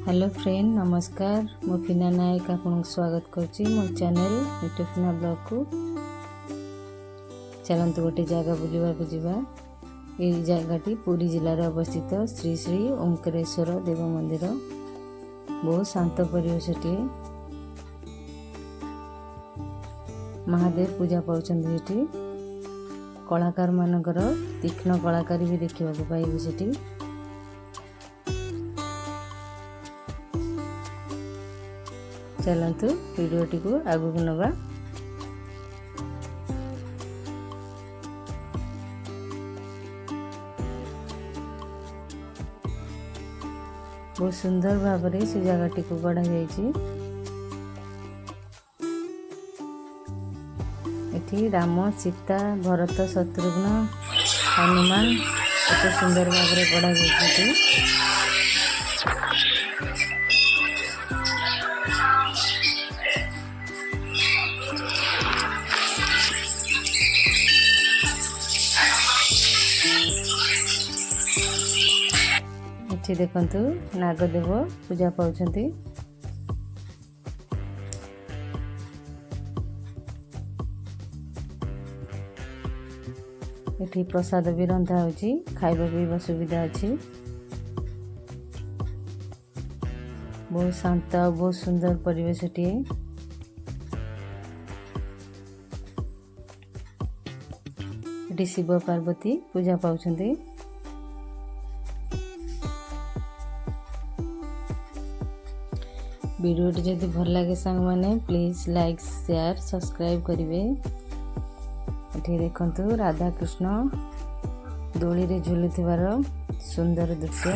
Hello friend नमस्कार मो फिना नायक आपको स्वागत करछि मो चैनल यूट्यूब फिना ब्लॉग को। चलंतु गोटे जगह बुलवा को जीवा। ये जगहटी पुरी जिले में अवस्थित श्री श्री ओंकारेश्वर देव मंदिर। बहुत शांत परिवेशटी। महादेव पूजा पाउछन्ति। कलाकार मानकर तीक्ष्ण कलाकारी भी देखा पाइबे सेठी। चलतु वीडियोटी को आगू नवा। बहुत सुंदर भाव से जगह को गढ़ा एठी राम सीता भरत शत्रुघ्न हनुमान एत सुंदर भाव गढ़ा जाइए। एठी देखंतु नागदेव पूजा पाउछन्ति। एठी प्रसाद भी रंधा होची। खाइबा पीबा सुविधा अछि। बहुत शांत बहुत सुंदर परिवेश एठी। एठी शिव पार्वती पूजा पाउछन्ति। वीडियो जदि भल लगे सांग माने प्लीज लाइक शेयर सब्सक्राइब करिवे। एठी देखंतु राधा कृष्ण दोली रे झुलुथिबार सुंदर दृश्य।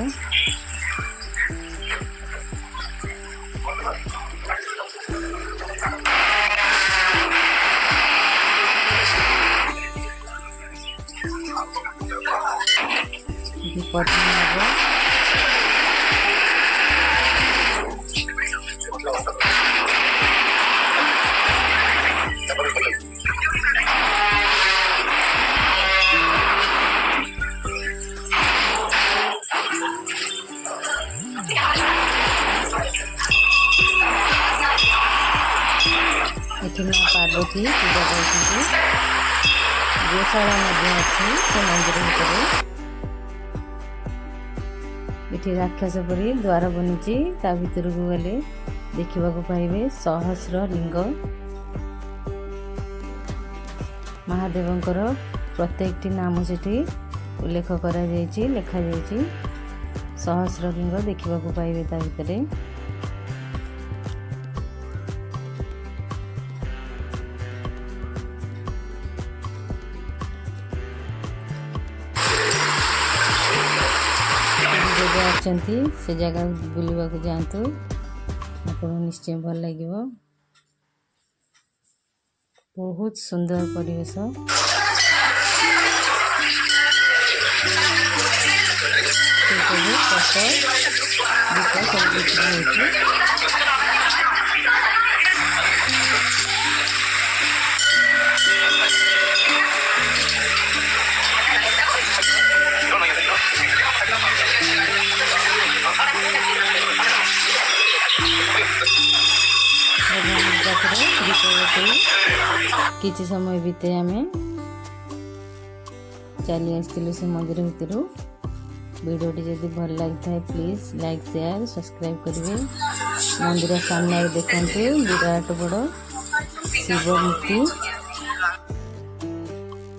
एठी पद्मनाभ एठी मां पार्वती पूजा करछन्ति। गोशाला मध्य अछि से मंदिर भितर। एठी राक्षस परी द्वार बनिछि। ता भितर को गले देखिबा को पाइबे सहस्र लिंग। महादेवंकर प्रत्येकटी नाम सेठी उल्लेख करा जाइछि लिखा जाइछि। सहस्र लिंग देखिबा को पाइबे ता भितरे। से जगह बुलवा को जातु आपको निश्चय भल लगे। बहुत सुंदर परिवेश। किसी समय बीते आम चली आसलु से मंदिर भितर। वीडियोटी जदि भल लगी है प्लीज लाइक शेयर सब्सक्राइब करेंगे। मंदिर सामने देखते विराट बड़ शिव मूर्ति।